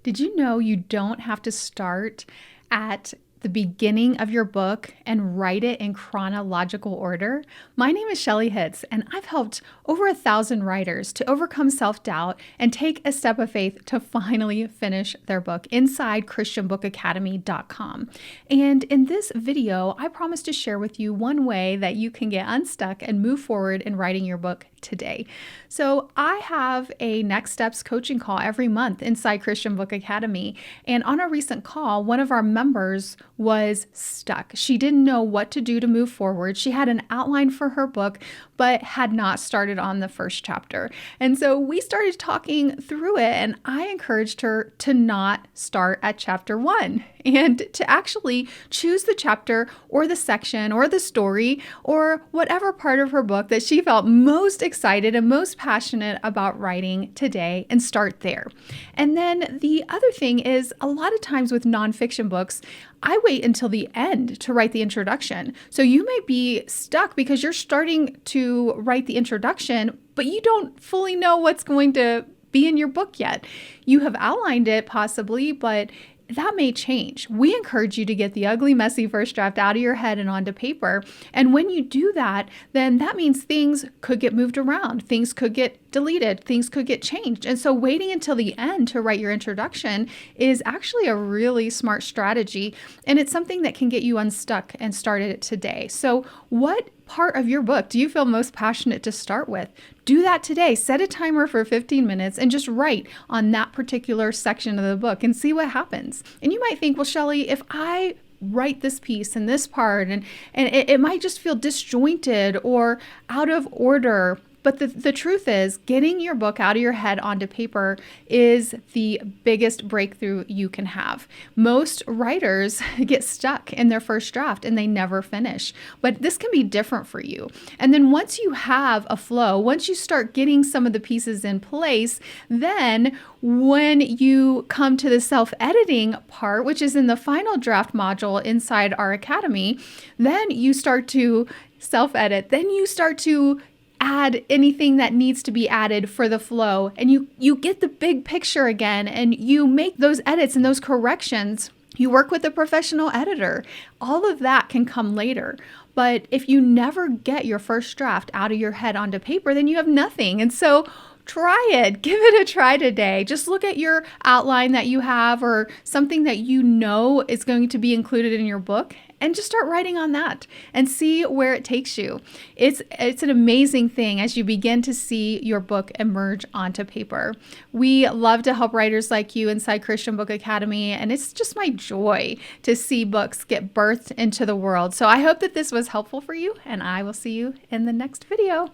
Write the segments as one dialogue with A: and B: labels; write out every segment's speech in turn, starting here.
A: Did you know you don't have to start at the beginning of your book and write it in chronological order? My name is Shelly Hitz, and I've helped over 1,000 writers to overcome self-doubt and take a step of faith to finally finish their book inside christianbookacademy.com. And in this video, I promise to share with you one way that you can get unstuck and move forward in writing your book today. So I have a next steps coaching call every month inside Christian Book Academy. And on a recent call, one of our members was stuck. She didn't know what to do to move forward. She had an outline for her book, but had not started on the first chapter. And so we started talking through it, and I encouraged her to not start at chapter 1 and to actually choose the chapter or the section or the story or whatever part of her book that she felt most excited and most passionate about writing today and start there. And then the other thing is, a lot of times with nonfiction books, I wait until the end to write the introduction. So you may be stuck because you're starting to write the introduction, but you don't fully know what's going to be in your book yet. You have outlined it possibly, but that may change. We encourage you to get the ugly, messy first draft out of your head and onto paper. And when you do that, then that means things could get moved around. Things could get deleted. Things could get changed. And so waiting until the end to write your introduction is actually a really smart strategy. And it's something that can get you unstuck and started today. So what part of your book do you feel most passionate to start with? Do that today. Set a timer for 15 minutes and just write on that particular section of the book and see what happens. And you might think, well, Shelly, if I write this piece and this part, and it might just feel disjointed or out of order. But the truth is, getting your book out of your head onto paper is the biggest breakthrough you can have. Most writers get stuck in their first draft and they never finish. But this can be different for you. And then once you have a flow, once you start getting some of the pieces in place, then when you come to the self-editing part, which is in the final draft module inside our academy, then you start to self-edit. Then you start to add anything that needs to be added for the flow, and you get the big picture again, and you make those edits and those corrections. You work with a professional editor. All of that can come later. But if you never get your first draft out of your head onto paper, then you have nothing. And so try it. Give it a try today. Just look at your outline that you have or something that you know is going to be included in your book and just start writing on that and see where it takes you. It's an amazing thing as you begin to see your book emerge onto paper. We love to help writers like you inside Christian Book Academy, and it's just my joy to see books get birthed into the world. So I hope that this was helpful for you, and I will see you in the next video.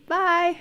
A: Bye.